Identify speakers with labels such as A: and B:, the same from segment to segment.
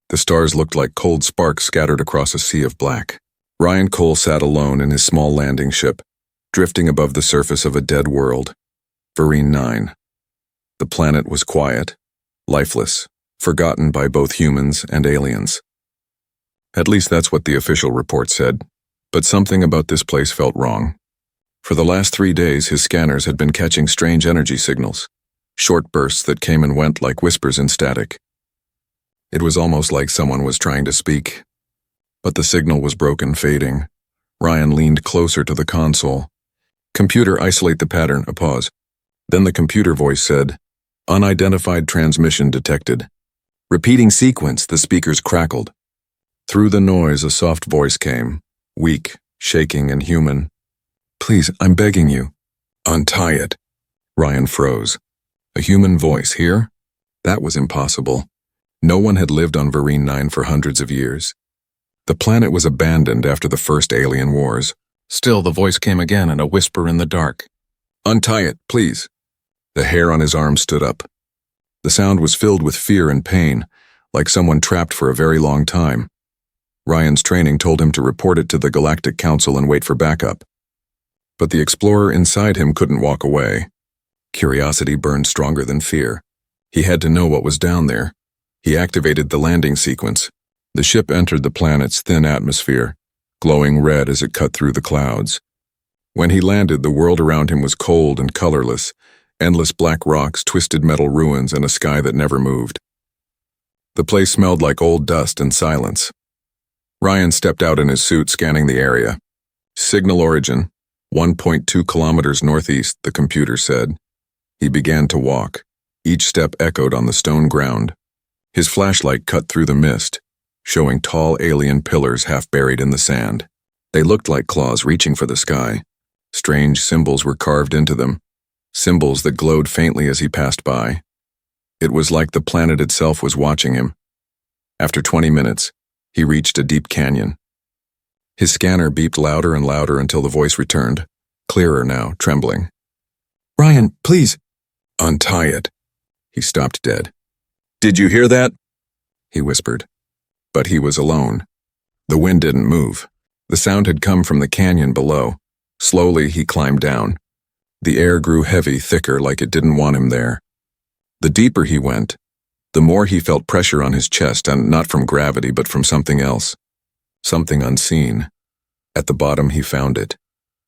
A: The stars looked like cold sparks scattered across a sea of black. Ryan Cole sat alone in his small landing ship, drifting above the surface of a dead world. Vereen 9. The planet was quiet, lifeless, forgotten by both humans and aliens. At least that's what the official report said, but something about this place felt wrong. For the last 3 days, his scanners had been catching strange energy signals, short bursts that came and went like whispers in static. It was almost like someone was trying to speak. But the signal was broken, fading. Ryan leaned closer to the console. "Computer, isolate the pattern," a pause. Then the computer voice said, "Unidentified transmission detected." Repeating sequence, the speakers crackled. Through the noise, a soft voice came, weak, shaking, and human. "Please, I'm begging you." "Untie it." Ryan froze. A human voice here? That was impossible. No one had lived on Vereen 9 for hundreds of years. The planet was abandoned after the first alien wars. Still, the voice came again in a whisper in the dark. "Untie it, please." The hair on his arm stood up. The sound was filled with fear and pain, like someone trapped for a very long time. Ryan's training told him to report it to the Galactic Council and wait for backup. But the explorer inside him couldn't walk away. Curiosity burned stronger than fear. He had to know what was down there. He activated the landing sequence. The ship entered the planet's thin atmosphere, glowing red as it cut through the clouds. When he landed, the world around him was cold and colorless, endless black rocks, twisted metal ruins, and a sky that never moved. The place smelled like old dust and silence. Ryan stepped out in his suit, scanning the area. "Signal origin, 1.2 kilometers northeast," the computer said. He began to walk. Each step echoed on the stone ground. His flashlight cut through the mist, showing tall alien pillars half buried in the sand. They looked like claws reaching for the sky. Strange symbols were carved into them, symbols that glowed faintly as he passed by. It was like the planet itself was watching him. After 20 minutes, he reached a deep canyon. His scanner beeped louder and louder until the voice returned, clearer now, trembling. "Ryan, please." "Untie it." He stopped dead. "Did you hear that?" he whispered. But he was alone. The wind didn't move. The sound had come from the canyon below. Slowly, he climbed down. The air grew heavy, thicker, like it didn't want him there. The deeper he went, the more he felt pressure on his chest, and not from gravity, but from something else. Something unseen. At the bottom, he found it.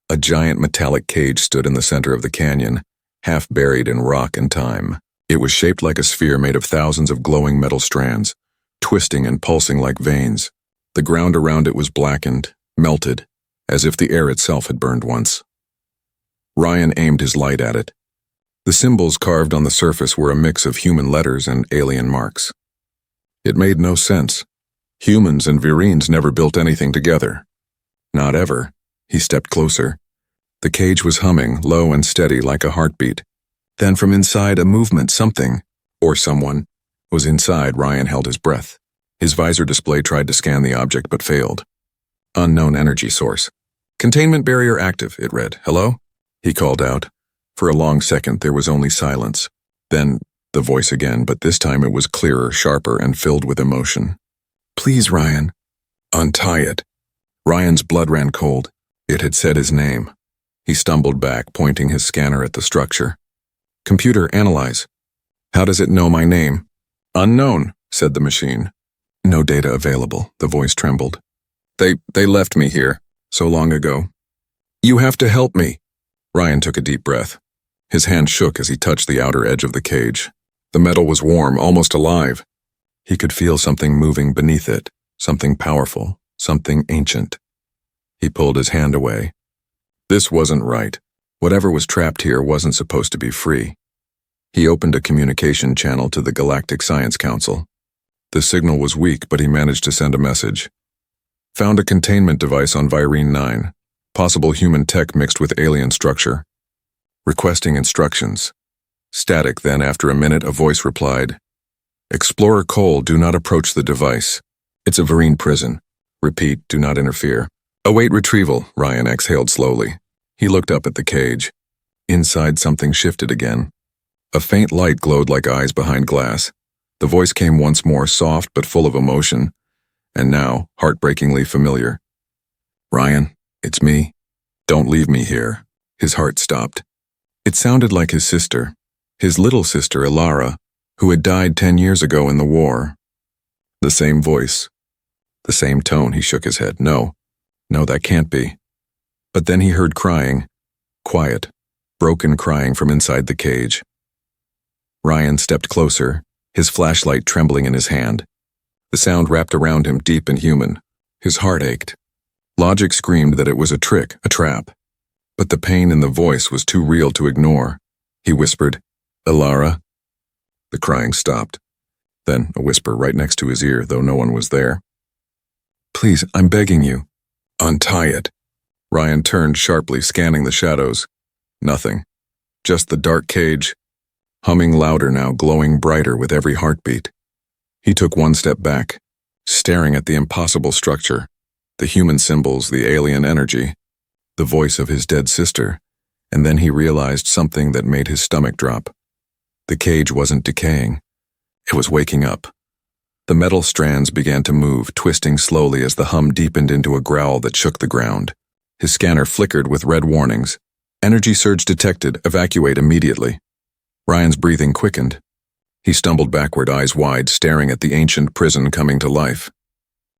A: A giant metallic cage stood in the center of the canyon, half buried in rock and time. It was shaped like a sphere made of thousands of glowing metal strands, twisting and pulsing like veins. The ground around it was blackened, melted, as if the air itself had burned once. Ryan aimed his light at it. The symbols carved on the surface were a mix of human letters and alien marks. It made no sense. Humans and Vereens never built anything together. Not ever. He stepped closer. The cage was humming, low and steady like a heartbeat. Then from inside, a movement, something, or someone, was inside. Ryan held his breath. His visor display tried to scan the object but failed. "Unknown energy source. Containment barrier active," it read. "Hello?" He called out. For a long second, there was only silence. Then, the voice again, but this time it was clearer, sharper, and filled with emotion. "Please, Ryan." "Untie it." Ryan's blood ran cold. It had said his name. He stumbled back, pointing his scanner at the structure. "Computer, analyze." "How does it know my name?" "Unknown," said the machine. "No data available," the voice trembled. They left me here, so long ago." "You have to help me." Ryan took a deep breath. His hand shook as he touched the outer edge of the cage. The metal was warm, almost alive. He could feel something moving beneath it, something powerful, something ancient. He pulled his hand away. This wasn't right. Whatever was trapped here wasn't supposed to be free. He opened a communication channel to the Galactic Science Council. The signal was weak, but he managed to send a message. "Found a containment device on Vereen 9. Possible human tech mixed with alien structure. Requesting instructions." Static, then after a minute a voice replied, "Explorer Cole, do not approach the device. It's a Vereen prison. Repeat, do not interfere. Await retrieval." Ryan exhaled slowly. He looked up at the cage. Inside, something shifted again. A faint light glowed like eyes behind glass. The voice came once more, soft but full of emotion, and now heartbreakingly familiar. "Ryan, it's me. Don't leave me here." His heart stopped. It sounded like his sister, his little sister Ilara, who had died 10 years ago in the war. The same voice, the same tone. He shook his head. No, that can't be. But then he heard crying, quiet, broken crying from inside the cage. Ryan stepped closer, his flashlight trembling in his hand. The sound wrapped around him, deep and human. His heart ached. Logic screamed that it was a trick, a trap. But the pain in the voice was too real to ignore. He whispered, "Ilara?" The crying stopped. Then a whisper right next to his ear, though no one was there. "Please, I'm begging you. Untie it." Ryan turned sharply, scanning the shadows. Nothing. Just the dark cage, humming louder now, glowing brighter with every heartbeat. He took one step back, staring at the impossible structure, the human symbols, the alien energy, the voice of his dead sister, and then he realized something that made his stomach drop. The cage wasn't decaying. It was waking up. The metal strands began to move, twisting slowly as the hum deepened into a growl that shook the ground. His scanner flickered with red warnings. Energy surge detected, evacuate immediately. Ryan's breathing quickened. He stumbled backward, eyes wide, staring at the ancient prison coming to life.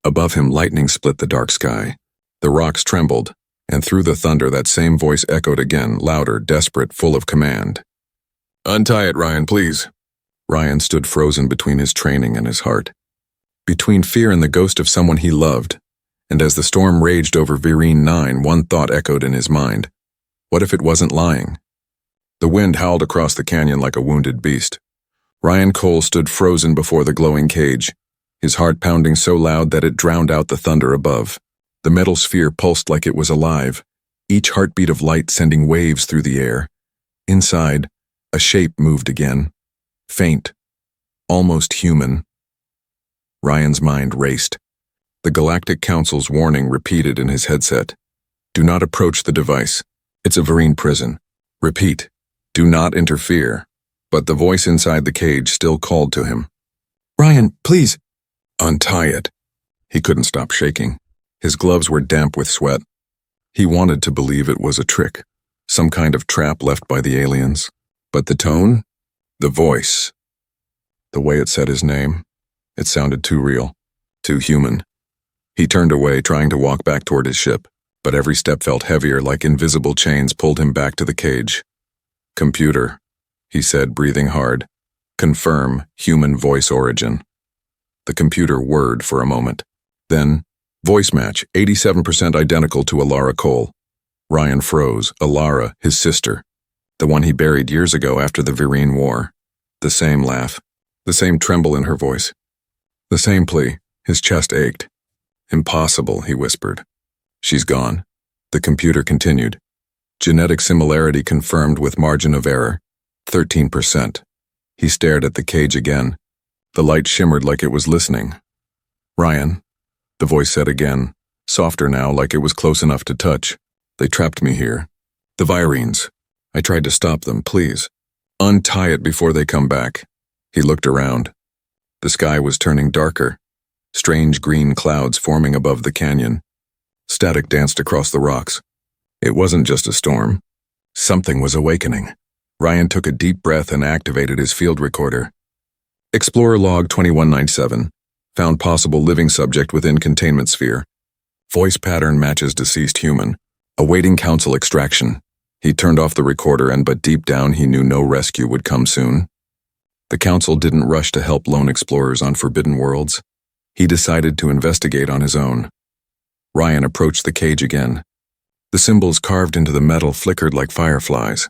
A: Above him, lightning split the dark sky. The rocks trembled, and through the thunder that same voice echoed again, louder, desperate, full of command. "Untie it, Ryan, please." Ryan stood frozen between his training and his heart, between fear and the ghost of someone he loved, and as the storm raged over Vereen 9, one thought echoed in his mind. What if it wasn't lying? The wind howled across the canyon like a wounded beast. Ryan Cole stood frozen before the glowing cage, his heart pounding so loud that it drowned out the thunder above. The metal sphere pulsed like it was alive, each heartbeat of light sending waves through the air. Inside, a shape moved again, faint, almost human. Ryan's mind raced. The Galactic Council's warning repeated in his headset. "Do not approach the device. It's a Vereen prison. Repeat, do not interfere." But the voice inside the cage still called to him. "Ryan, please." "Untie it." He couldn't stop shaking. His gloves were damp with sweat. He wanted to believe it was a trick, some kind of trap left by the aliens. But the tone? The voice. The way it said his name. It sounded too real, too human. He turned away, trying to walk back toward his ship, but every step felt heavier, like invisible chains pulled him back to the cage. "Computer," he said, breathing hard. "Confirm human voice origin." The computer whirred for a moment. Then, voice match, 87% identical to Ilara Cole. Ryan froze. Ilara, his sister. The one he buried years ago after the Vereen War. The same laugh. The same tremble in her voice. The same plea. His chest ached. "Impossible," he whispered. "She's gone." The computer continued. Genetic similarity confirmed with margin of error. 13%. He stared at the cage again. The light shimmered like it was listening. "Ryan," the voice said again, softer now, like it was close enough to touch. "They trapped me here. The Vireens. I tried to stop them, please. Untie it before they come back." He looked around. The sky was turning darker, strange green clouds forming above the canyon. Static danced across the rocks. It wasn't just a storm. Something was awakening. Ryan took a deep breath and activated his field recorder. Explorer log 2197. Found possible living subject within containment sphere. Voice pattern matches deceased human. Awaiting council extraction. He turned off the recorder, but deep down he knew no rescue would come soon. The council didn't rush to help lone explorers on forbidden worlds. He decided to investigate on his own. Ryan approached the cage again. The symbols carved into the metal flickered like fireflies.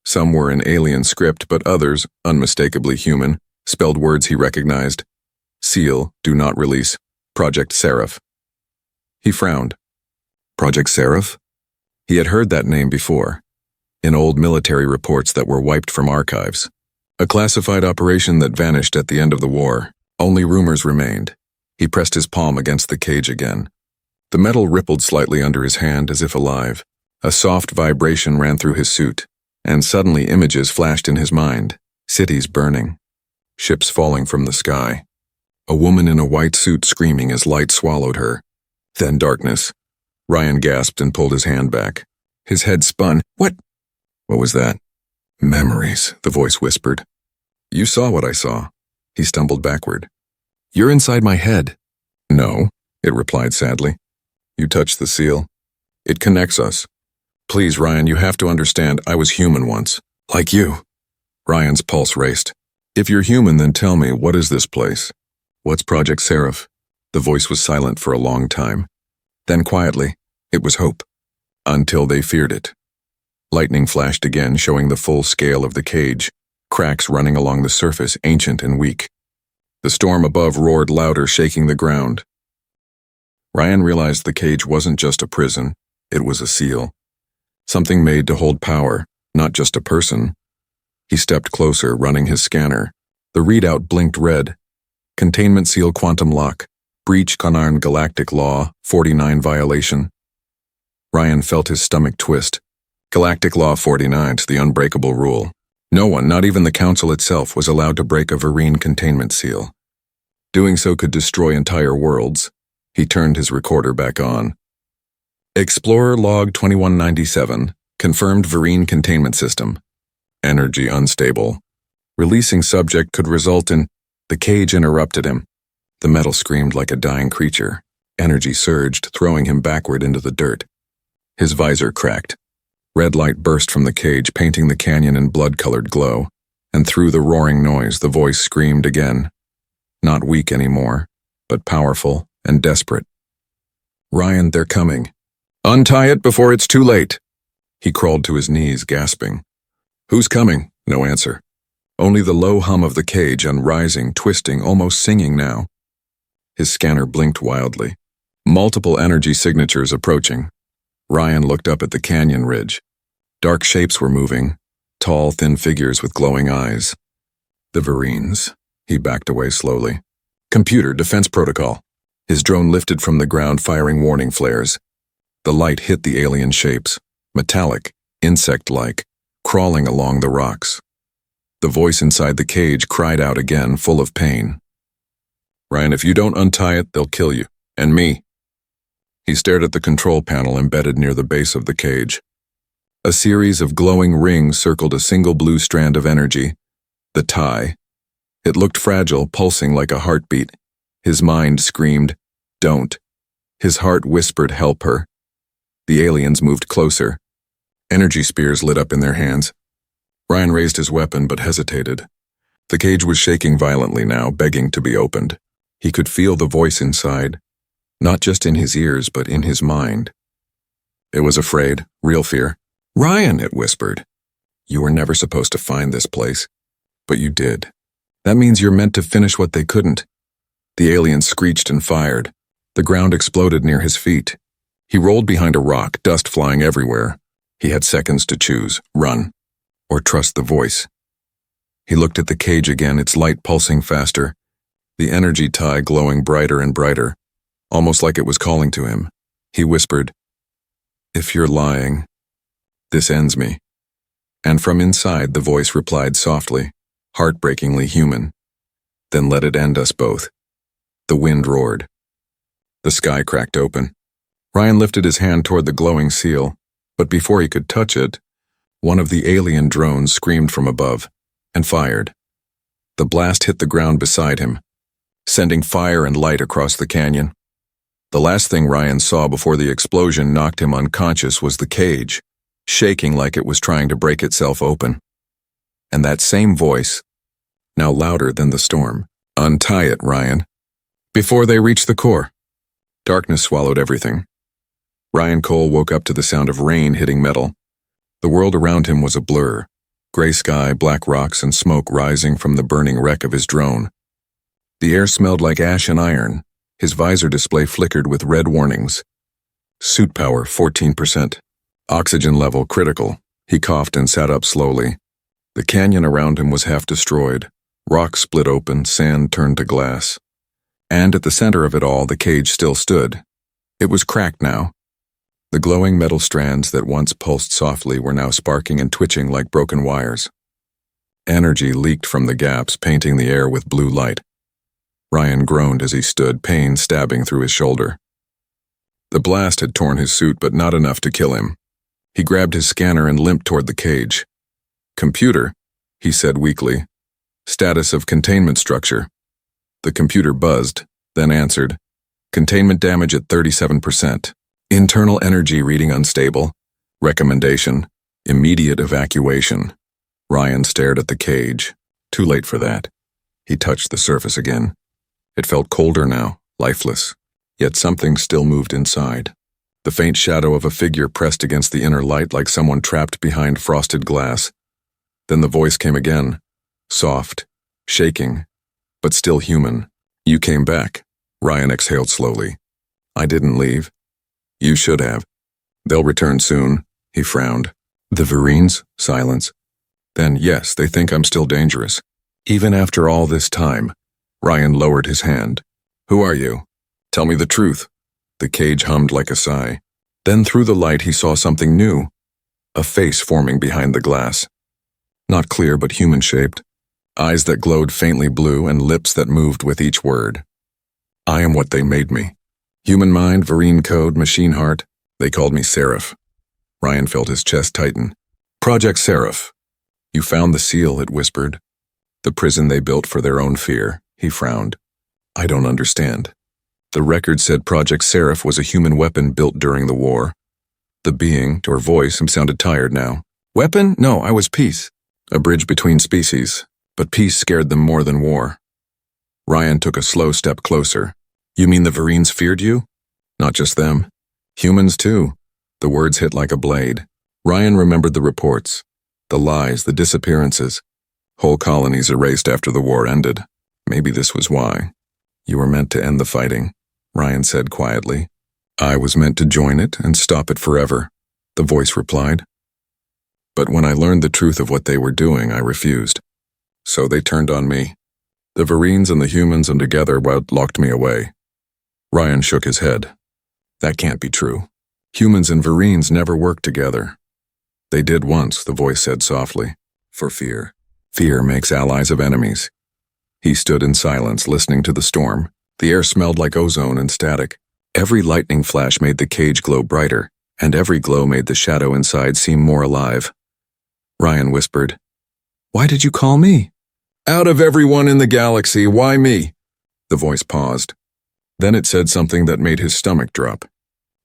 A: Some were in alien script, but others, unmistakably human, spelled words he recognized. Seal, do not release, Project Seraph. He frowned. Project Seraph? He had heard that name before, in old military reports that were wiped from archives. A classified operation that vanished at the end of the war. Only rumors remained. He pressed his palm against the cage again. The metal rippled slightly under his hand as if alive. A soft vibration ran through his suit, and suddenly images flashed in his mind. Cities burning. ships falling from the sky. A woman in a white suit screaming as light swallowed her. Then darkness. Ryan gasped and pulled his hand back. His head spun. What? What was that? Memories, the voice whispered. You saw what I saw. He stumbled backward. You're inside my head. No, it replied sadly. You touched the seal. It connects us. Please, Ryan, you have to understand I was human once. Like you. Ryan's pulse raced. If you're human, then tell me, what is this place? What's Project Seraph? The voice was silent for a long time. Then quietly, it was hope. Until they feared it. Lightning flashed again, showing the full scale of the cage, cracks running along the surface, ancient and weak. The storm above roared louder, shaking the ground. Ryan realized the cage wasn't just a prison, it was a seal. Something made to hold power, not just a person. He stepped closer, running his scanner. The readout blinked red. Containment seal quantum lock. Breach Conarn Galactic Law, 49 violation. Ryan felt his stomach twist. Galactic Law 49's the unbreakable rule. No one, not even the Council itself, was allowed to break a Vereen containment seal. Doing so could destroy entire worlds. He turned his recorder back on. Explorer Log 2197, confirmed Vereen containment system. Energy unstable. Releasing subject could result in... The cage interrupted him. The metal screamed like a dying creature. Energy surged, throwing him backward into the dirt. His visor cracked. Red light burst from the cage, painting the canyon in blood-colored glow. And through the roaring noise, the voice screamed again. Not weak anymore, but powerful and desperate. Ryan, they're coming. Untie it before it's too late. He crawled to his knees, gasping. Who's coming? No answer. Only the low hum of the cage, unrising, twisting, almost singing now. His scanner blinked wildly. Multiple energy signatures approaching. Ryan looked up at the canyon ridge. Dark shapes were moving, tall, thin figures with glowing eyes. The Vereens. He backed away slowly. Computer, defense protocol. His drone lifted from the ground, firing warning flares. The light hit the alien shapes, metallic, insect-like, crawling along the rocks. The voice inside the cage cried out again, full of pain. Ryan, if you don't untie it, they'll kill you. And me. He stared at the control panel embedded near the base of the cage. A series of glowing rings circled a single blue strand of energy. The tie. It looked fragile, pulsing like a heartbeat. His mind screamed, don't. His heart whispered, help her. The aliens moved closer. Energy spears lit up in their hands. Ryan raised his weapon but hesitated. The cage was shaking violently now, begging to be opened. He could feel the voice inside, not just in his ears but in his mind. It was afraid, real fear. Ryan, it whispered. You were never supposed to find this place, but you did. That means you're meant to finish what they couldn't. The alien screeched and fired. The ground exploded near his feet. He rolled behind a rock, dust flying everywhere. He had seconds to choose, run, or trust the voice. He looked at the cage again, its light pulsing faster, the energy tie glowing brighter and brighter, almost like it was calling to him. He whispered, if you're lying, this ends me. And from inside, the voice replied softly, heartbreakingly human. Then let it end us both. The wind roared. The sky cracked open. Ryan lifted his hand toward the glowing seal, but before he could touch it, one of the alien drones screamed from above and fired. The blast hit the ground beside him, sending fire and light across the canyon. The last thing Ryan saw before the explosion knocked him unconscious was the cage, shaking like it was trying to break itself open. And that same voice, now louder than the storm, untie it, Ryan. Before they reached the core. Darkness swallowed everything. Ryan Cole woke up to the sound of rain hitting metal. The world around him was a blur. Gray sky, black rocks, and smoke rising from the burning wreck of his drone. The air smelled like ash and iron. His visor display flickered with red warnings. Suit power, 14%. Oxygen level, critical. He coughed and sat up slowly. The canyon around him was half destroyed. Rocks split open, sand turned to glass. And at the center of it all, the cage still stood. It was cracked now. The glowing metal strands that once pulsed softly were now sparking and twitching like broken wires. Energy leaked from the gaps, painting the air with blue light. Ryan groaned as he stood, pain stabbing through his shoulder. The blast had torn his suit, but not enough to kill him. He grabbed his scanner and limped toward the cage. "Computer," he said weakly. "Status of containment structure." The computer buzzed, then answered. "Containment damage at 37%. Internal energy reading unstable. Recommendation: immediate evacuation." Ryan stared at the cage. Too late for that. He touched the surface again. It felt colder now, lifeless. Yet something still moved inside. The faint shadow of a figure pressed against the inner light like someone trapped behind frosted glass. Then the voice came again, soft, shaking, but still human. "You came back." Ryan exhaled slowly. "I didn't leave." "You should have." "They'll return soon," he frowned. "The Verines?" Silence. "Then yes, they think I'm still dangerous. Even after all this time." Ryan lowered his hand. "Who are you? Tell me the truth." The cage hummed like a sigh. Then through the light he saw something new. A face forming behind the glass. Not clear but human-shaped. Eyes that glowed faintly blue and lips that moved with each word. "I am what they made me. Human mind, Verine code, machine heart. They called me Seraph." Ryan felt his chest tighten. "Project Seraph. You found the seal," it whispered. "The prison they built for their own fear." He frowned. "I don't understand." The record said Project Seraph was a human weapon built during the war. The being, or voice, sounded tired now. "Weapon? No, I was peace. A bridge between species. But peace scared them more than war." Ryan took a slow step closer. "You mean the Verines feared you?" "Not just them. Humans too." The words hit like a blade. Ryan remembered the reports. The lies, the disappearances. Whole colonies erased after the war ended. Maybe this was why. "You were meant to end the fighting," Ryan said quietly. "I was meant to join it and stop it forever," the voice replied. "But when I learned the truth of what they were doing, I refused. So they turned on me. The Verines and the humans and together locked me away." Ryan shook his head. "That can't be true. Humans and Verines never worked together." "They did once," the voice said softly. "For fear. Fear makes allies of enemies." He stood in silence, listening to the storm. The air smelled like ozone and static. Every lightning flash made the cage glow brighter, and every glow made the shadow inside seem more alive. Ryan whispered, "Why did you call me?" "Out of everyone in the galaxy, why me?" The voice paused. Then it said something that made his stomach drop.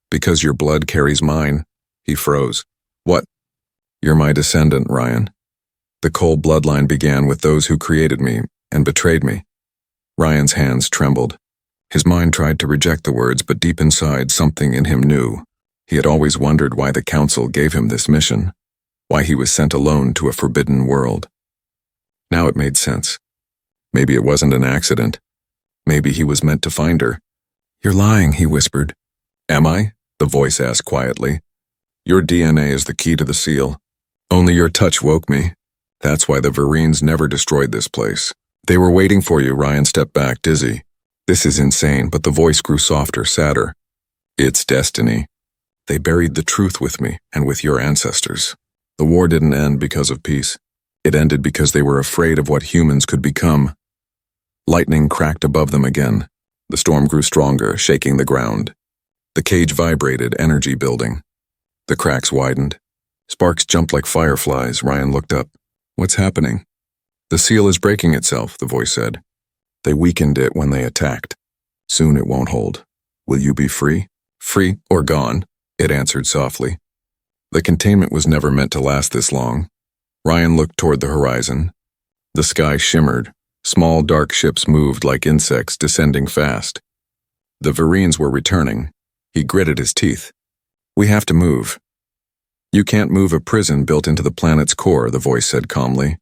A: "Because your blood carries mine." He froze. "What?" "You're my descendant, Ryan. The Cole bloodline began with those who created me and betrayed me." Ryan's hands trembled. His mind tried to reject the words, but deep inside, something in him knew. He had always wondered why the Council gave him this mission, why he was sent alone to a forbidden world. Now it made sense. Maybe it wasn't an accident. Maybe he was meant to find her. "You're lying," he whispered. "Am I?" the voice asked quietly. "Your DNA is the key to the seal. Only your touch woke me. That's why the Verines never destroyed this place. They were waiting for you." Ryan stepped back, dizzy. "This is insane," but the voice grew softer, sadder. "It's destiny. They buried the truth with me and with your ancestors. The war didn't end because of peace. It ended because they were afraid of what humans could become." Lightning cracked above them again. The storm grew stronger, shaking the ground. The cage vibrated, energy building. The cracks widened. Sparks jumped like fireflies. Ryan looked up. "What's happening?" "The seal is breaking itself," the voice said. "They weakened it when they attacked. Soon it won't hold. Will you be free?" "Free or gone," it answered softly. The containment was never meant to last this long. Ryan looked toward the horizon. The sky shimmered. Small, dark ships moved like insects, descending fast. The Verines were returning. He gritted his teeth. "We have to move." "You can't move a prison built into the planet's core," the voice said calmly.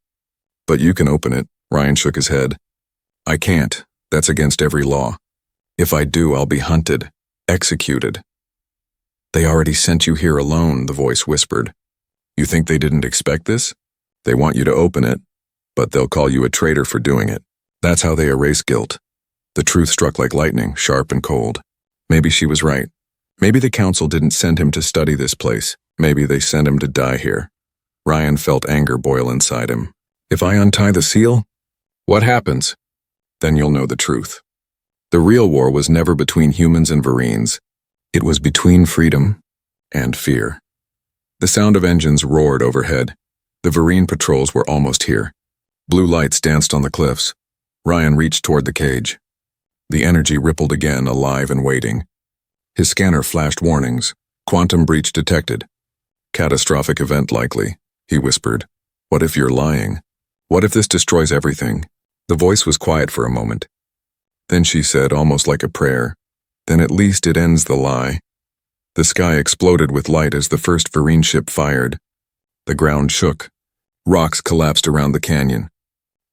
A: "But you can open it." Ryan shook his head. "I can't. That's against every law. If I do, I'll be hunted, executed." "They already sent you here alone," the voice whispered. "You think they didn't expect this? They want you to open it, but they'll call you a traitor for doing it. That's how they erase guilt." The truth struck like lightning, sharp and cold. Maybe she was right. Maybe the Council didn't send him to study this place. Maybe they sent him to die here. Ryan felt anger boil inside him. If I untie the seal, what happens? Then you'll know the truth. The real war was never between humans and Verines. It was between freedom and fear. The sound of engines roared overhead. The Verine patrols were almost here. Blue lights danced on the cliffs. Ryan reached toward the cage. The energy rippled again, alive and waiting. His scanner flashed warnings. Quantum breach detected. Catastrophic event likely, he whispered. What if you're lying? What if this destroys everything? The voice was quiet for a moment. Then she said, almost like a prayer, then at least it ends the lie. The sky exploded with light as the first Verine ship fired. The ground shook. Rocks collapsed around the canyon.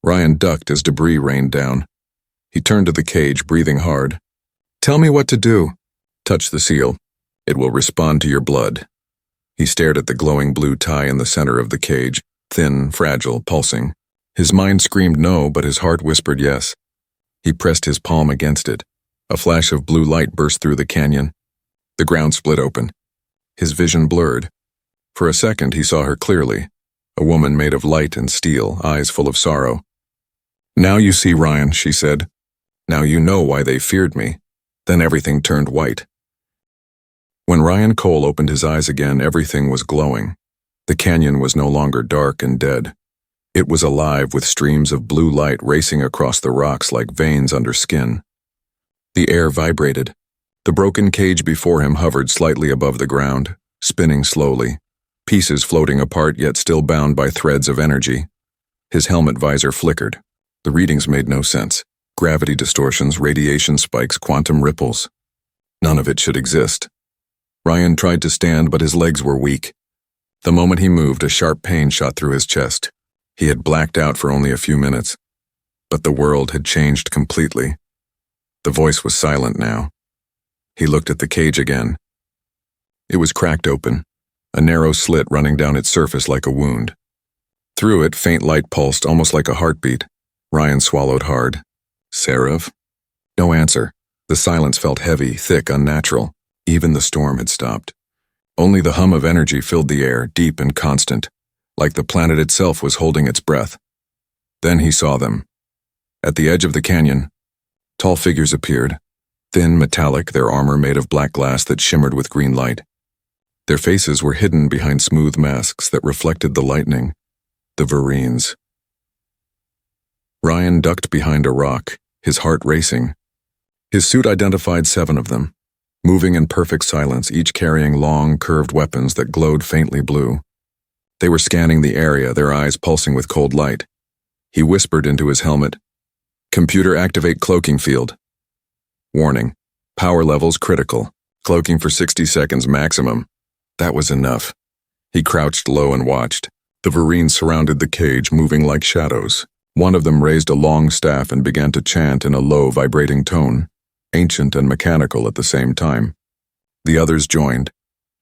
A: Ryan ducked as debris rained down. He turned to the cage, breathing hard. Tell me what to do. Touch the seal. It will respond to your blood. He stared at the glowing blue tie in the center of the cage, thin, fragile, pulsing. His mind screamed no, but his heart whispered yes. He pressed his palm against it. A flash of blue light burst through the canyon. The ground split open. His vision blurred. For a second he saw her clearly, a woman made of light and steel, eyes full of sorrow. Now you see, Ryan, she said. Now you know why they feared me. Then everything turned white. When Ryan Cole opened his eyes again, everything was glowing. The canyon was no longer dark and dead. It was alive with streams of blue light racing across the rocks like veins under skin. The air vibrated. The broken cage before him hovered slightly above the ground, spinning slowly, pieces floating apart yet still bound by threads of energy. His helmet visor flickered. The readings made no sense. Gravity distortions, radiation spikes, quantum ripples. None of it should exist. Ryan tried to stand, but his legs were weak. The moment he moved, a sharp pain shot through his chest. He had blacked out for only a few minutes. But the world had changed completely. The voice was silent now. He looked at the cage again. It was cracked open, a narrow slit running down its surface like a wound. Through it, faint light pulsed, almost like a heartbeat. Ryan swallowed hard. Seraph? No answer. The silence felt heavy, thick, unnatural. Even the storm had stopped. Only the hum of energy filled the air, deep and constant, like the planet itself was holding its breath. Then he saw them. At the edge of the canyon, tall figures appeared, thin, metallic, their armor made of black glass that shimmered with green light. Their faces were hidden behind smooth masks that reflected the lightning. The Verines. Ryan ducked behind a rock, his heart racing. His suit identified 7 of them, moving in perfect silence, each carrying long, curved weapons that glowed faintly blue. They were scanning the area, their eyes pulsing with cold light. He whispered into his helmet, "Computer, activate cloaking field." Warning, power levels critical, cloaking for 60 seconds maximum. That was enough. He crouched low and watched. The Verines surrounded the cage, moving like shadows. One of them raised a long staff and began to chant in a low, vibrating tone, ancient and mechanical at the same time. The others joined,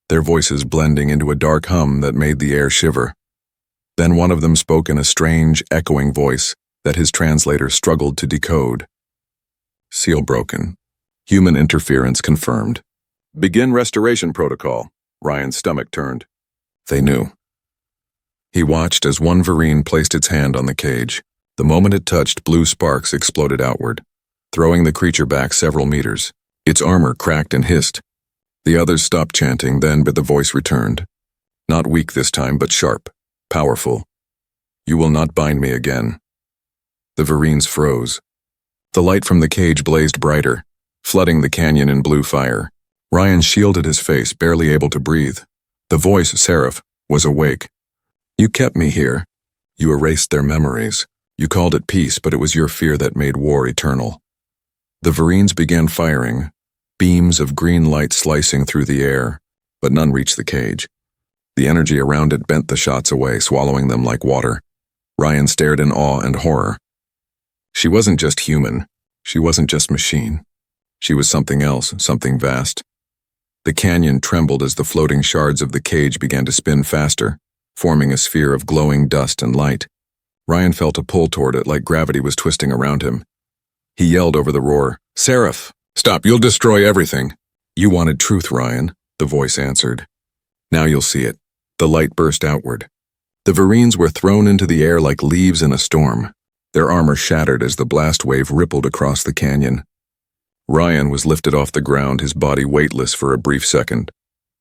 A: their voices blending into a dark hum that made the air shiver. Then one of them spoke in a strange, echoing voice that his translator struggled to decode. Seal broken. Human interference confirmed. Begin restoration protocol. Ryan's stomach turned. They knew. He watched as one Verine placed its hand on the cage. The moment it touched, blue sparks exploded outward, throwing the creature back several meters. Its armor cracked and hissed. The others stopped chanting then, but the voice returned. Not weak this time, but sharp, powerful. You will not bind me again. The Verines froze. The light from the cage blazed brighter, flooding the canyon in blue fire. Ryan shielded his face, barely able to breathe. The voice, Seraph, was awake. You kept me here. You erased their memories. You called it peace, but it was your fear that made war eternal. The Verines began firing, beams of green light slicing through the air, but none reached the cage. The energy around it bent the shots away, swallowing them like water. Ryan stared in awe and horror. She wasn't just human. She wasn't just machine. She was something else, something vast. The canyon trembled as the floating shards of the cage began to spin faster, forming a sphere of glowing dust and light. Ryan felt a pull toward it like gravity was twisting around him. He yelled over the roar, "Seraph, stop, you'll destroy everything." You wanted truth, Ryan, the voice answered. Now you'll see it. The light burst outward. The Verines were thrown into the air like leaves in a storm. Their armor shattered as the blast wave rippled across the canyon. Ryan was lifted off the ground, his body weightless for a brief second.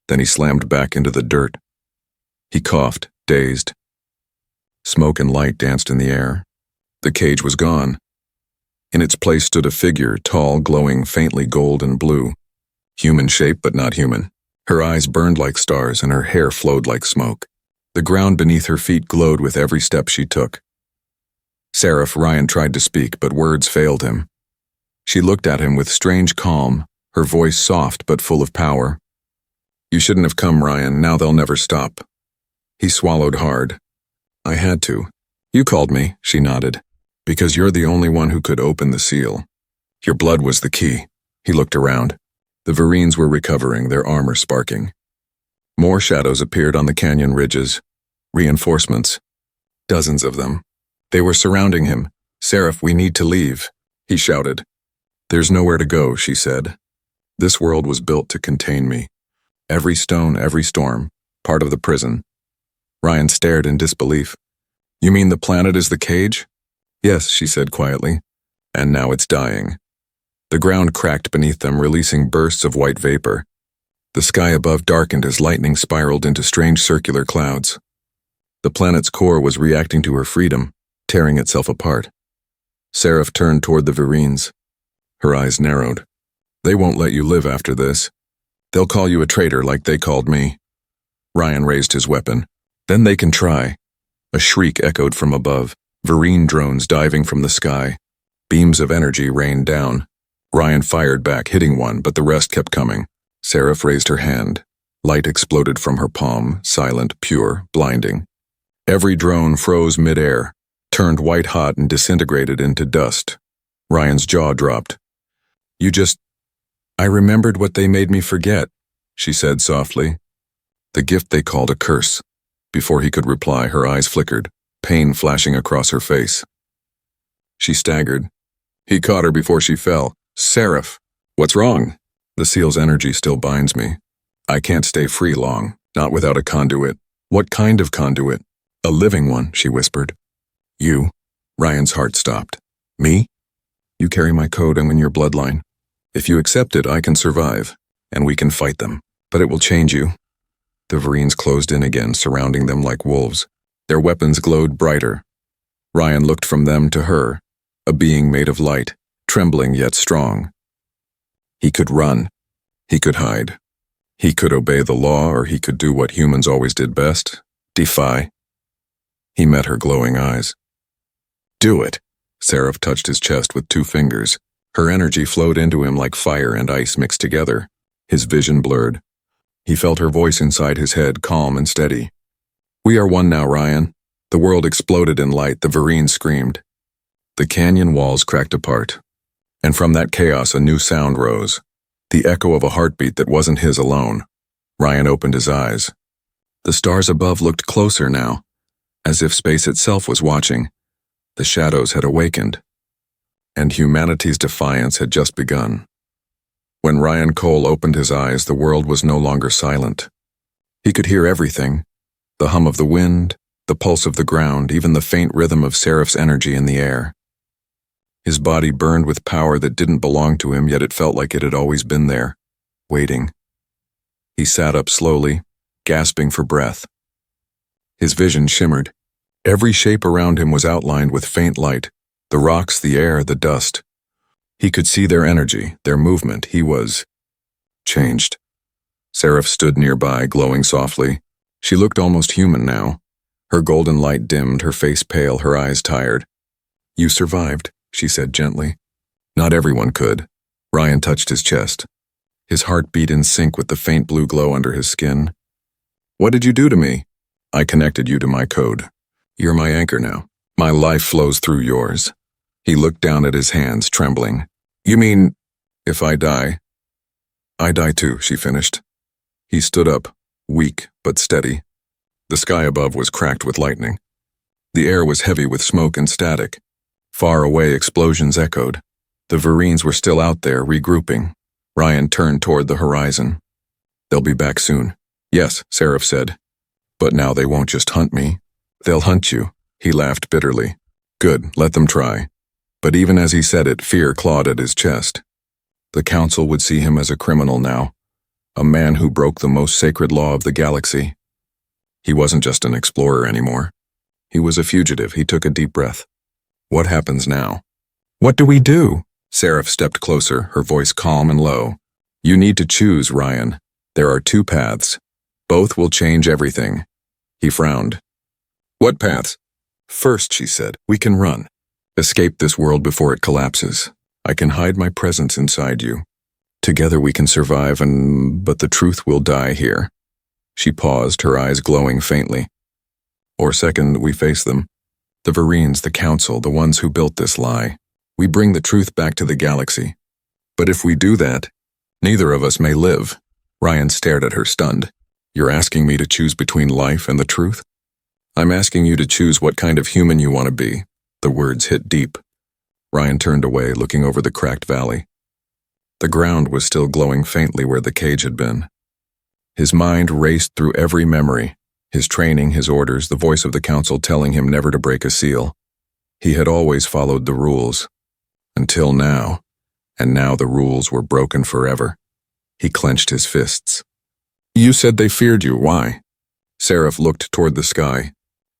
A: Then he slammed back into the dirt. He coughed, dazed. Smoke and light danced in the air. The cage was gone. In its place stood a figure, tall, glowing faintly gold and blue. Human shape, but not human. Her eyes burned like stars and her hair flowed like smoke. The ground beneath her feet glowed with every step she took. Seraph, Ryan tried to speak, but words failed him. She looked at him with strange calm, her voice soft but full of power. "You shouldn't have come, Ryan. Now they'll never stop." He swallowed hard. "I had to. You called me," she nodded, "because you're the only one who could open the seal. Your blood was the key." He looked around. The Verines were recovering, their armor sparking. More shadows appeared on the canyon ridges. Reinforcements. Dozens of them. They were surrounding him. "Seraph, we need to leave," he shouted. "There's nowhere to go," she said. "This world was built to contain me. Every stone, every storm, part of the prison." Ryan stared in disbelief. "You mean the planet is the cage?" "Yes," she said quietly. "And now it's dying." The ground cracked beneath them, releasing bursts of white vapor. The sky above darkened as lightning spiraled into strange circular clouds. The planet's core was reacting to her freedom, tearing itself apart. Seraph turned toward the Verines. Her eyes narrowed. "They won't let you live after this. They'll call you a traitor like they called me." Ryan raised his weapon. "Then they can try." A shriek echoed from above, Verine drones diving from the sky. Beams of energy rained down. Ryan fired back, hitting one, but the rest kept coming. Seraph raised her hand. Light exploded from her palm, silent, pure, blinding. Every drone froze midair, turned white-hot and disintegrated into dust. Ryan's jaw dropped. "I remembered what they made me forget," she said softly. "The gift they called a curse." Before he could reply, her eyes flickered, pain flashing across her face. She staggered. He caught her before she fell. "Seraph, what's wrong?" "The seal's energy still binds me. I can't stay free long, not without a conduit." "What kind of conduit?" "A living one," she whispered. "You?" Ryan's heart stopped. "Me?" "You carry my code and in your bloodline. If you accept it, I can survive, and we can fight them. But it will change you." The Verines closed in again, surrounding them like wolves. Their weapons glowed brighter. Ryan looked from them to her, a being made of light, trembling yet strong. He could run. He could hide. He could obey the law, or he could do what humans always did best, defy. He met her glowing eyes. "Do it." Seraph touched his chest with 2 fingers. Her energy flowed into him like fire and ice mixed together. His vision blurred. He felt her voice inside his head, calm and steady. "We are one now, Ryan." The world exploded in light. The Verine screamed. The canyon walls cracked apart. And from that chaos a new sound rose. The echo of a heartbeat that wasn't his alone. Ryan opened his eyes. The stars above looked closer now, as if space itself was watching. The shadows had awakened. And humanity's defiance had just begun. When Ryan Cole opened his eyes, the world was no longer silent. He could hear everything. The hum of the wind, the pulse of the ground, even the faint rhythm of Seraph's energy in the air. His body burned with power that didn't belong to him, yet it felt like it had always been there, waiting. He sat up slowly, gasping for breath. His vision shimmered. Every shape around him was outlined with faint light, the rocks, the air, the dust. He could see their energy, their movement. He was changed. Seraph stood nearby, glowing softly. She looked almost human now. Her golden light dimmed, her face pale, her eyes tired. "You survived," she said gently. "Not everyone could." Ryan touched his chest. His heart beat in sync with the faint blue glow under his skin. "What did you do to me?" "I connected you to my code. You're my anchor now. My life flows through yours." He looked down at his hands, trembling. "You mean, if I die?" "I die too," she finished. He stood up, weak but steady. The sky above was cracked with lightning. The air was heavy with smoke and static. Far away, explosions echoed. The Verines were still out there, regrouping. Ryan turned toward the horizon. "They'll be back soon." "Yes," Seraph said. "But now they won't just hunt me. They'll hunt you, he laughed bitterly. Good, let them try. But even as he said it, fear clawed at his chest. The council would see him as a criminal now, a man who broke the most sacred law of the galaxy. He wasn't just an explorer anymore. He was a fugitive. He took a deep breath. What happens now? What do we do? Seraph stepped closer, her voice calm and low. You need to choose, Ryan. There are two paths. Both will change everything. He frowned. What paths? First, she said, we can run. Escape this world before it collapses. I can hide my presence inside you. Together we can survive but the truth will die here. She paused, her eyes glowing faintly. Or second, we face them. The Verines, the Council, the ones who built this lie. We bring the truth back to the galaxy. But if we do that, neither of us may live. Ryan stared at her, stunned. You're asking me to choose between life and the truth? I'm asking you to choose what kind of human you want to be. The words hit deep. Ryan turned away, looking over the cracked valley. The ground was still glowing faintly where the cage had been. His mind raced through every memory, his training, his orders, the voice of the council telling him never to break a seal. He had always followed the rules. Until now. And now the rules were broken forever. He clenched his fists. You said they feared you. Why? Seraph looked toward the sky.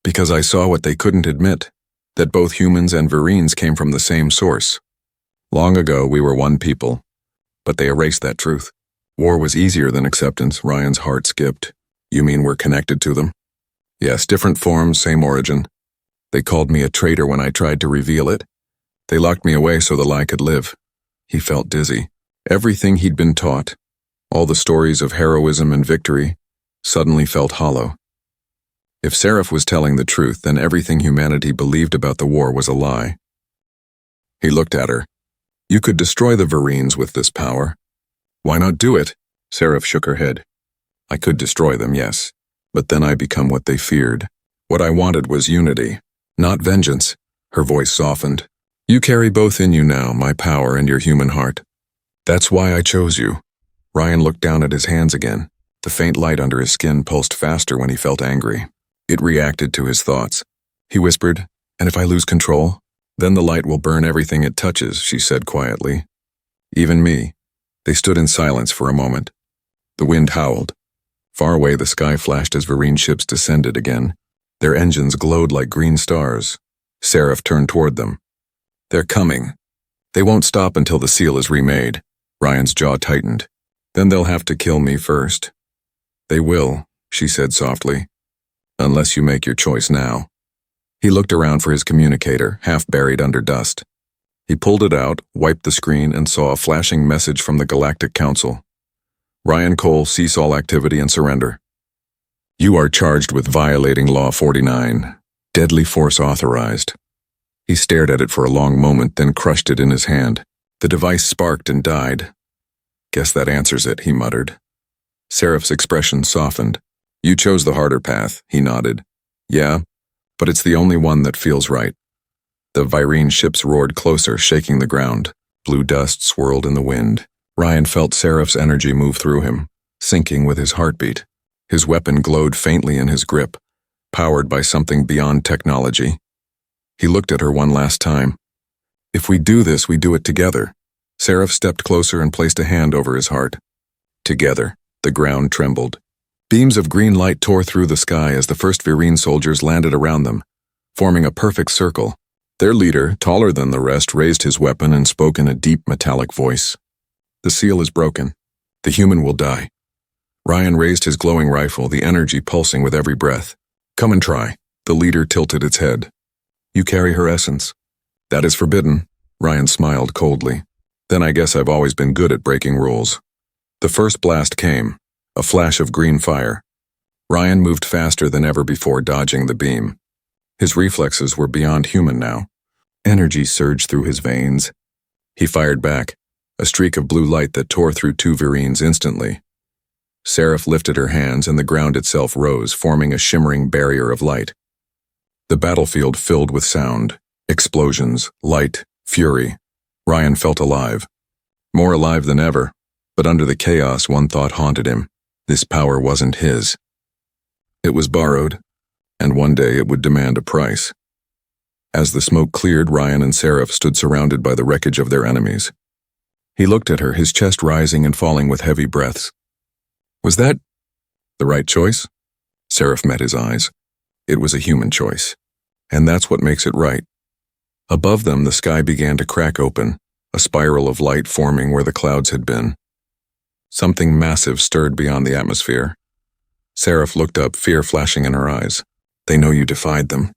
A: Because I saw what they couldn't admit, that both humans and Verines came from the same source. Long ago, we were one people. But they erased that truth. War was easier than acceptance. Ryan's heart skipped. You mean we're connected to them? Yes, different forms, same origin. They called me a traitor when I tried to reveal it. They locked me away so the lie could live. He felt dizzy. Everything he'd been taught, all the stories of heroism and victory, suddenly felt hollow. If Seraph was telling the truth, then everything humanity believed about the war was a lie. He looked at her. You could destroy the Verines with this power. Why not do it? Seraph shook her head. I could destroy them, yes, but then I become what they feared. What I wanted was unity, not vengeance. Her voice softened. You carry both in you now, my power and your human heart. That's why I chose you. Ryan looked down at his hands again. The faint light under his skin pulsed faster when he felt angry. It reacted to his thoughts. He whispered, and if I lose control? Then the light will burn everything it touches, she said quietly. Even me. They stood in silence for a moment. The wind howled. Far away the sky flashed as Verine ships descended again. Their engines glowed like green stars. Seraph turned toward them. They're coming. They won't stop until the seal is remade. Ryan's jaw tightened. Then they'll have to kill me first. They will, she said softly. Unless you make your choice now. He looked around for his communicator, half buried under dust. He pulled it out, wiped the screen, and saw a flashing message from the Galactic Council. Ryan Cole, cease all activity and surrender. You are charged with violating Law 49. Deadly force authorized. He stared at it for a long moment, then crushed it in his hand. The device sparked and died. Guess that answers it, he muttered. Seraph's expression softened. You chose the harder path, he nodded. Yeah, but it's the only one that feels right. The Verine ships roared closer, shaking the ground. Blue dust swirled in the wind. Ryan felt Seraph's energy move through him, syncing with his heartbeat. His weapon glowed faintly in his grip, powered by something beyond technology. He looked at her one last time. If we do this, we do it together. Seraph stepped closer and placed a hand over his heart. Together, the ground trembled. Beams of green light tore through the sky as the first Verine soldiers landed around them, forming a perfect circle. Their leader, taller than the rest, raised his weapon and spoke in a deep metallic voice. The seal is broken. The human will die. Ryan raised his glowing rifle, the energy pulsing with every breath. Come and try. The leader tilted its head. You carry her essence. That is forbidden. Ryan smiled coldly. Then I guess I've always been good at breaking rules. The first blast came, a flash of green fire. Ryan moved faster than ever before, dodging the beam. His reflexes were beyond human now. Energy surged through his veins. He fired back, a streak of blue light that tore through two Verines instantly. Seraph lifted her hands and the ground itself rose, forming a shimmering barrier of light. The battlefield filled with sound, explosions, light, fury. Ryan felt alive. More alive than ever, but under the chaos one thought haunted him. This power wasn't his. It was borrowed, and one day it would demand a price. As the smoke cleared, Ryan and Seraph stood surrounded by the wreckage of their enemies. He looked at her, his chest rising and falling with heavy breaths. Was that the right choice? Seraph met his eyes. It was a human choice, and that's what makes it right. Above them, the sky began to crack open, a spiral of light forming where the clouds had been. Something massive stirred beyond the atmosphere. Seraph looked up, fear flashing in her eyes. They know you defied them.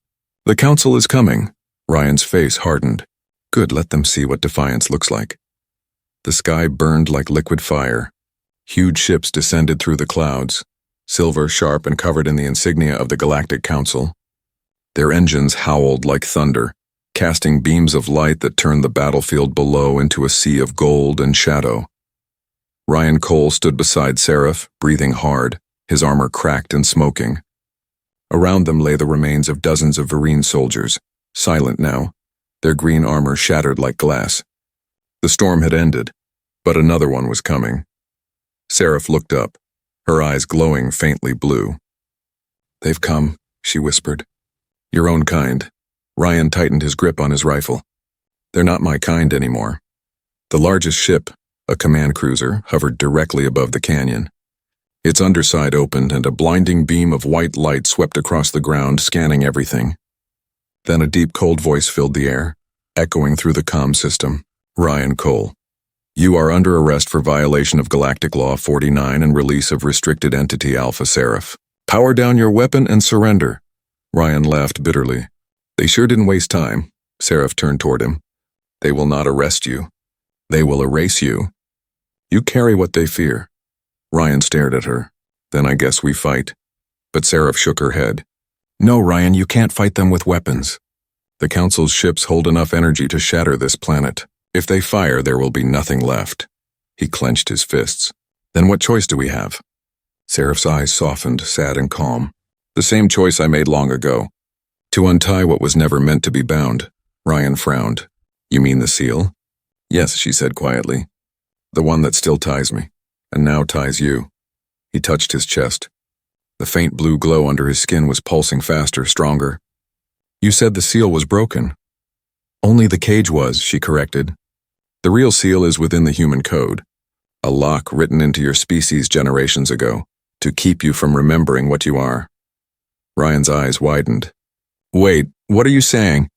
A: The council is coming. Ryan's face hardened. Good, let them see what defiance looks like. The sky burned like liquid fire. Huge ships descended through the clouds, silver, sharp, and covered in the insignia of the Galactic Council. Their engines howled like thunder, casting beams of light that turned the battlefield below into a sea of gold and shadow. Ryan Cole stood beside Seraph, breathing hard, his armor cracked and smoking. Around them lay the remains of dozens of Vereen soldiers, silent now, their green armor shattered like glass. The storm had ended, but another one was coming. Seraph looked up, her eyes glowing faintly blue. They've come, she whispered. Your own kind. Ryan tightened his grip on his rifle. They're not my kind anymore. The largest ship, a command cruiser, hovered directly above the canyon. Its underside opened and a blinding beam of white light swept across the ground, scanning everything. Then a deep, cold voice filled the air, echoing through the comm system. Ryan Cole. You are under arrest for violation of Galactic Law 49 and release of restricted entity Alpha Seraph. Power down your weapon and surrender. Ryan laughed bitterly. They sure didn't waste time. Seraph turned toward him. They will not arrest you. They will erase you. You carry what they fear. Ryan stared at her. Then I guess we fight. But Seraph shook her head. No, Ryan, you can't fight them with weapons. The Council's ships hold enough energy to shatter this planet. If they fire, there will be nothing left. He clenched his fists. Then what choice do we have? Seraph's eyes softened, sad and calm. The same choice I made long ago. To untie what was never meant to be bound. Ryan frowned. You mean the seal? Yes, she said quietly. The one that still ties me, and now ties you. He touched his chest. The faint blue glow under his skin was pulsing faster, stronger. You said the seal was broken. Only the cage was, she corrected. The real seal is within the human code, a lock written into your species generations ago, to keep you from remembering what you are. Ryan's eyes widened. Wait, what are you saying?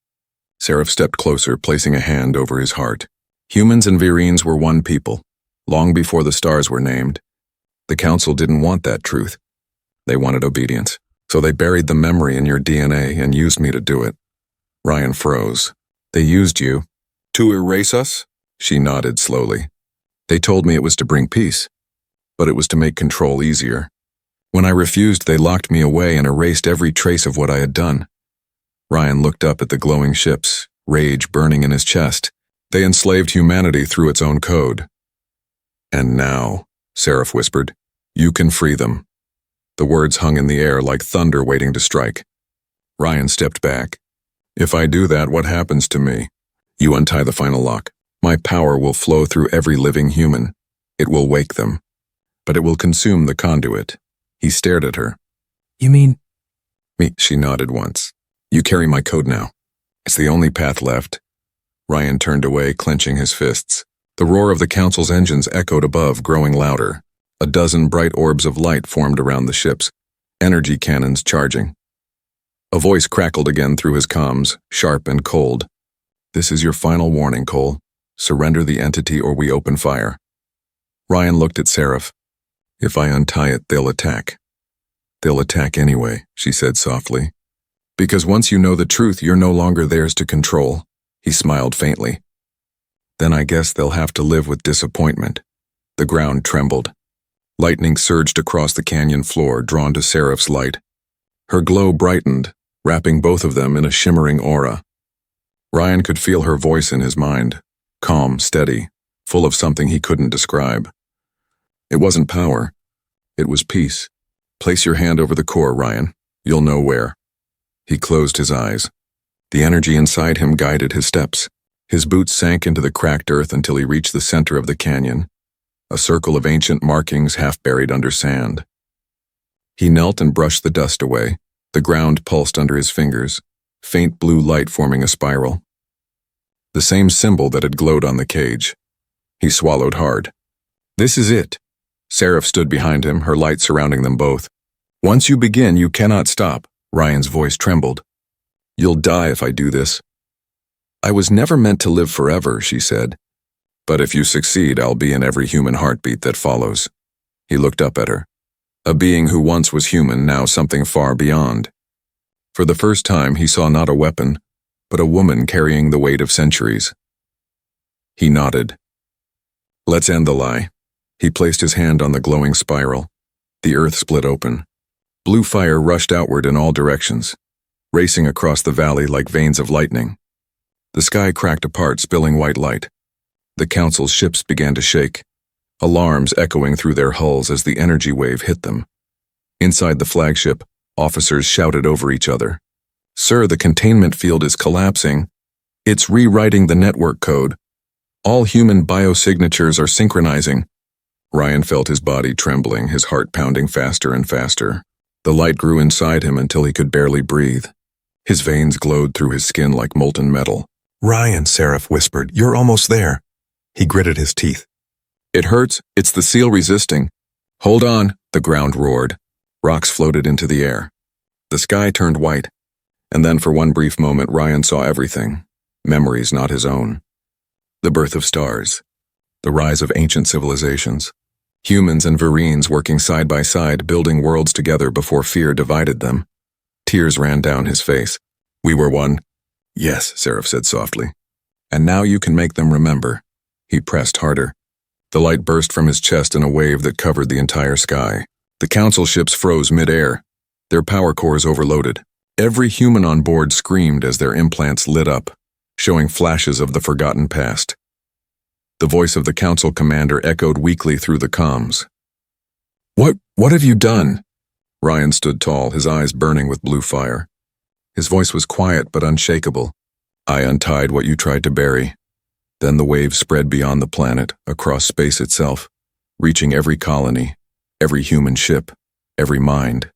A: Seraph stepped closer, placing a hand over his heart. Humans and Vereens were one people, long before the stars were named. The Council didn't want that truth. They wanted obedience, so they buried the memory in your DNA and used me to do it. Ryan froze. They used you to erase us? She nodded slowly. They told me it was to bring peace, but it was to make control easier. When I refused, they locked me away and erased every trace of what I had done. Ryan looked up at the glowing ships, rage burning in his chest. They enslaved humanity through its own code. And now, Seraph whispered, you can free them. The words hung in the air like thunder waiting to strike. Ryan stepped back. If I do that, what happens to me? You untie the final lock. My power will flow through every living human. It will wake them. But it will consume the conduit. He stared at her. You mean? Me, she nodded once. You carry my code now. It's the only path left. Ryan turned away, clenching his fists. The roar of the Council's engines echoed above, growing louder. A dozen bright orbs of light formed around the ships, energy cannons charging. A voice crackled again through his comms, sharp and cold. This is your final warning, Cole. Surrender the entity or we open fire. Ryan looked at Seraph. If I untie it, they'll attack. They'll attack anyway, she said softly. Because once you know the truth, you're no longer theirs to control. He smiled faintly. Then I guess they'll have to live with disappointment. The ground trembled. Lightning surged across the canyon floor, drawn to Seraph's light. Her glow brightened, wrapping both of them in a shimmering aura. Ryan could feel her voice in his mind, calm, steady, full of something he couldn't describe. It wasn't power. It was peace. Place your hand over the core, Ryan. You'll know where. He closed his eyes. The energy inside him guided his steps. His boots sank into the cracked earth until he reached the center of the canyon, a circle of ancient markings half buried under sand. He knelt and brushed the dust away, The ground pulsed under his fingers, faint blue light forming a spiral. The same symbol that had glowed on the cage. He swallowed hard. This is it. Seraph stood behind him, her light surrounding them both. Once you begin, you cannot stop. Ryan's voice trembled. You'll die if I do this. I was never meant to live forever, she said. But if you succeed, I'll be in every human heartbeat that follows. He looked up at her. A being who once was human, now something far beyond. For the first time, he saw not a weapon, but a woman carrying the weight of centuries. He nodded. Let's end the lie. He placed his hand on the glowing spiral. The earth split open. Blue fire rushed outward in all directions, racing across the valley like veins of lightning. The sky cracked apart, spilling white light. The council's ships began to shake, alarms echoing through their hulls as the energy wave hit them. Inside the flagship, officers shouted over each other. Sir, the containment field is collapsing. It's rewriting the network code. All human biosignatures are synchronizing. Ryan felt his body trembling, his heart pounding faster and faster. The light grew inside him until he could barely breathe. His veins glowed through his skin like molten metal. Ryan, Seraph whispered, you're almost there. He gritted his teeth. It hurts. It's the seal resisting. Hold on, the ground roared. Rocks floated into the air. The sky turned white. And then for one brief moment, Ryan saw everything. Memories not his own. The birth of stars. The rise of ancient civilizations. Humans and Verines working side by side, building worlds together before fear divided them. Tears ran down his face. We were one. Yes, Seraph said softly. And now you can make them remember. He pressed harder. The light burst from his chest in a wave that covered the entire sky. The council ships froze mid-air, their power cores overloaded. Every human on board screamed as their implants lit up, showing flashes of the forgotten past. The voice of the council commander echoed weakly through the comms. What have you done? Ryan stood tall, his eyes burning with blue fire. His voice was quiet but unshakable. I untied what you tried to bury. Then the wave spread beyond the planet, across space itself, reaching every colony, every human ship, every mind.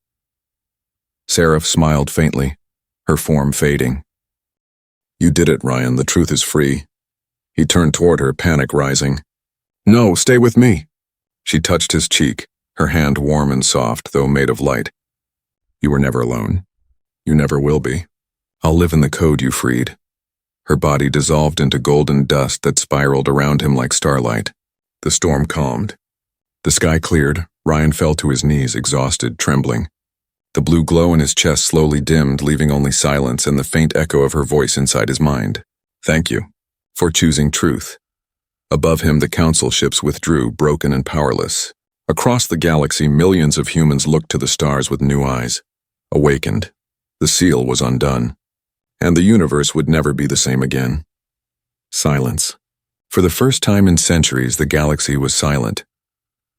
A: Seraph smiled faintly, her form fading. You did it, Ryan. The truth is free. He turned toward her, panic rising. No, stay with me. She touched his cheek, her hand warm and soft, though made of light. You were never alone. You never will be. I'll live in the code you freed. Her body dissolved into golden dust that spiraled around him like starlight. The storm calmed. The sky cleared. Ryan fell to his knees, exhausted, trembling. The blue glow in his chest slowly dimmed, leaving only silence and the faint echo of her voice inside his mind. Thank you for choosing truth. Above him, the council ships withdrew, broken and powerless. Across the galaxy, millions of humans looked to the stars with new eyes. Awakened. The seal was undone. And the universe would never be the same again. Silence. For the first time in centuries, the galaxy was silent.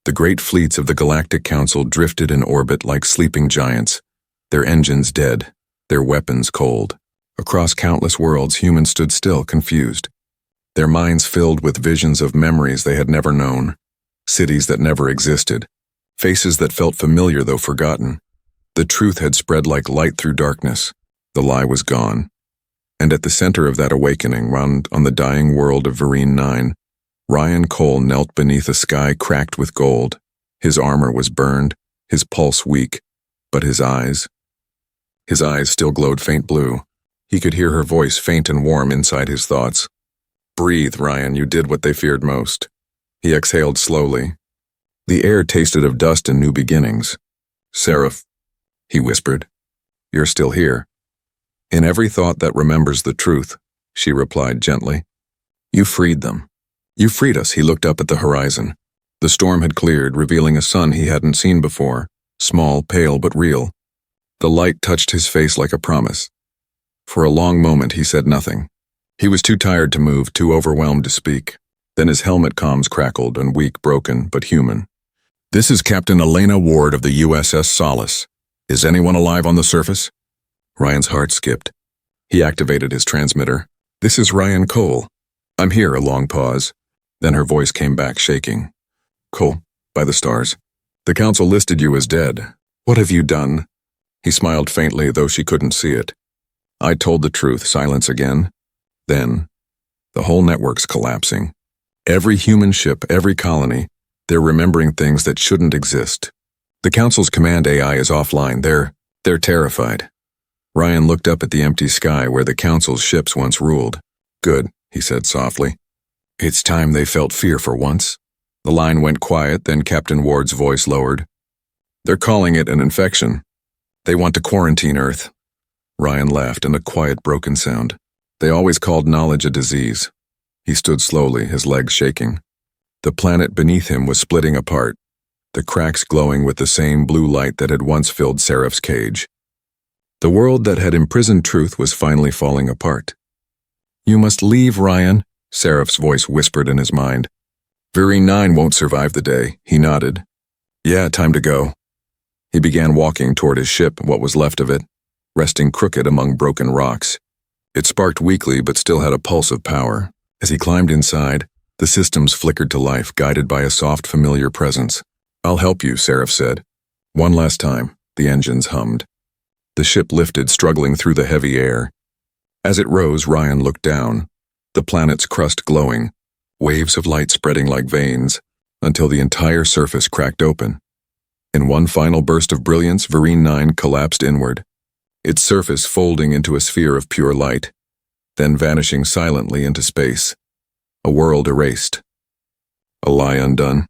A: The great fleets of the Galactic Council drifted in orbit like sleeping giants, their engines dead, their weapons cold. Across countless worlds, humans stood still, confused. Their minds filled with visions of memories they had never known, cities that never existed, faces that felt familiar though forgotten. The truth had spread like light through darkness. The lie was gone. And at the center of that awakening, round on the dying world of Verine 9, Ryan Cole knelt beneath a sky cracked with gold. His armor was burned, his pulse weak, but his eyes still glowed faint blue. He could hear her voice faint and warm inside his thoughts. Breathe, Ryan, you did what they feared most. He exhaled slowly. The air tasted of dust and new beginnings. Seraph, he whispered, you're still here. In every thought that remembers the truth, she replied gently. You freed them. You freed us. He looked up at the horizon. The storm had cleared, revealing a sun he hadn't seen before, small, pale, but real. The light touched his face like a promise. For a long moment he said nothing. He was too tired to move, too overwhelmed to speak. Then his helmet comms crackled, and weak, broken, but human. This is Captain Elena Ward of the USS Solace. Is anyone alive on the surface? Ryan's heart skipped. He activated his transmitter. This is Ryan Cole. I'm here, a long pause. Then her voice came back, shaking. Cole, by the stars. The council listed you as dead. What have you done? He smiled faintly, though she couldn't see it. I told the truth, silence again. Then, the whole network's collapsing. Every human ship, every colony, they're remembering things that shouldn't exist. The Council's command AI is offline. They're terrified. Ryan looked up at the empty sky where the Council's ships once ruled. Good, he said softly. It's time they felt fear for once. The line went quiet, then Captain Ward's voice lowered. They're calling it an infection. They want to quarantine Earth. Ryan laughed in a quiet, broken sound. They always called knowledge a disease. He stood slowly, his legs shaking. The planet beneath him was splitting apart, the cracks glowing with the same blue light that had once filled Seraph's cage. The world that had imprisoned truth was finally falling apart. You must leave, Ryan, Seraph's voice whispered in his mind. Vereen 9 won't survive the day, he nodded. Yeah, time to go. He began walking toward his ship, what was left of it, resting crooked among broken rocks. It sparked weakly but still had a pulse of power. As he climbed inside, the systems flickered to life, guided by a soft, familiar presence. I'll help you, Seraph said. One last time, the engines hummed. The ship lifted, struggling through the heavy air. As it rose, Ryan looked down, the planet's crust glowing, waves of light spreading like veins, until the entire surface cracked open. In one final burst of brilliance, Vereen 9 collapsed inward, its surface folding into a sphere of pure light, then vanishing silently into space. A world erased. A lie undone.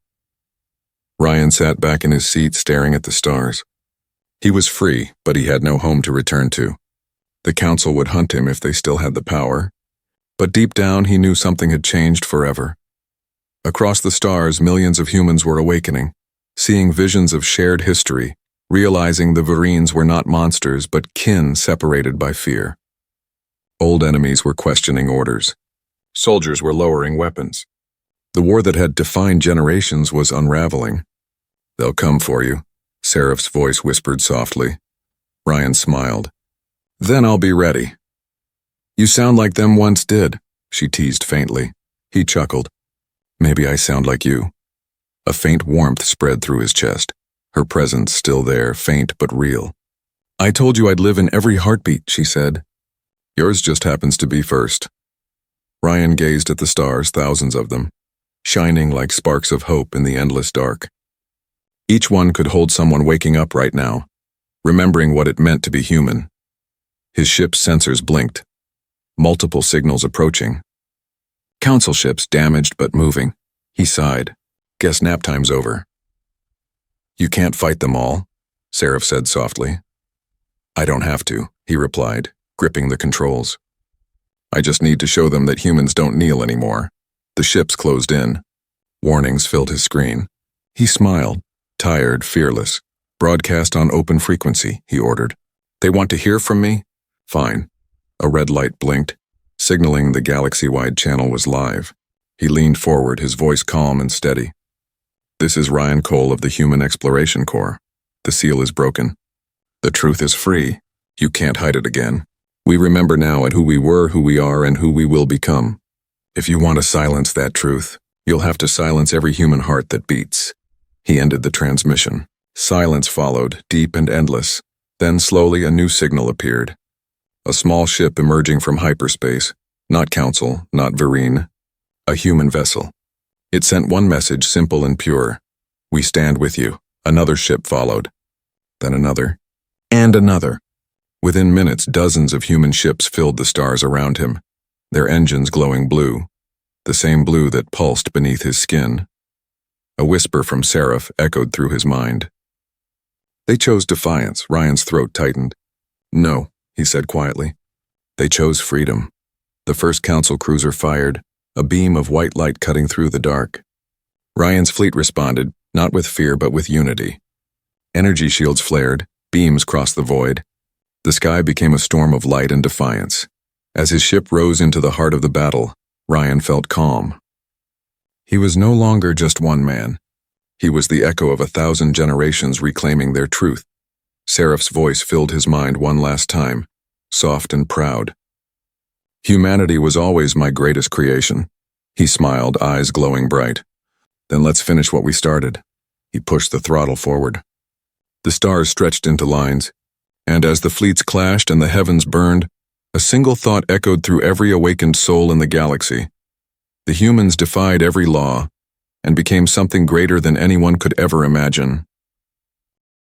A: Ryan sat back in his seat, staring at the stars. He was free, but he had no home to return to. The Council would hunt him if they still had the power, but deep down he knew something had changed forever. Across the stars, millions of humans were awakening, seeing visions of shared history, realizing the Vereens were not monsters but kin separated by fear. Old enemies were questioning orders. Soldiers were lowering weapons. The war that had defined generations was unraveling. They'll come for you, Seraph's voice whispered softly. Ryan smiled. Then I'll be ready. You sound like them once did, she teased faintly. He chuckled. Maybe I sound like you. A faint warmth spread through his chest, her presence still there, faint but real. I told you I'd live in every heartbeat, she said. Yours just happens to be first. Ryan gazed at the stars, thousands of them, shining like sparks of hope in the endless dark. Each one could hold someone waking up right now, remembering what it meant to be human. His ship's sensors blinked, multiple signals approaching. Council ships damaged but moving. He sighed. Guess nap time's over. You can't fight them all, Seraph said softly. I don't have to, he replied, gripping the controls. I just need to show them that humans don't kneel anymore. The ships closed in. Warnings filled his screen. He smiled, tired, fearless. Broadcast on open frequency, he ordered. They want to hear from me? Fine. A red light blinked, signaling the galaxy-wide channel was live. He leaned forward, his voice calm and steady. This is Ryan Cole of the Human Exploration Corps. The seal is broken. The truth is free. You can't hide it again. We remember now at who we were, who we are, and who we will become. If you want to silence that truth, you'll have to silence every human heart that beats. He ended the transmission. Silence followed, deep and endless. Then slowly a new signal appeared. A small ship emerging from hyperspace, not Council, not Vereen, a human vessel. It sent one message, simple and pure. We stand with you. Another ship followed. Then another. And another. Within minutes, dozens of human ships filled the stars around him, their engines glowing blue, the same blue that pulsed beneath his skin. A whisper from Seraph echoed through his mind. They chose Defiance. Ryan's throat tightened. No, he said quietly. They chose freedom. The first Council cruiser fired, a beam of white light cutting through the dark. Ryan's fleet responded, not with fear but with unity. Energy shields flared, beams crossed the void. The sky became a storm of light and defiance. As his ship rose into the heart of the battle, Ryan felt calm. He was no longer just one man. He was the echo of 1,000 generations reclaiming their truth. Seraph's voice filled his mind one last time, soft and proud. Humanity was always my greatest creation. He smiled, eyes glowing bright. Then let's finish what we started. He pushed the throttle forward. The stars stretched into lines, And as the fleets clashed and the heavens burned, a single thought echoed through every awakened soul in the galaxy. The humans defied every law and became something greater than anyone could ever imagine.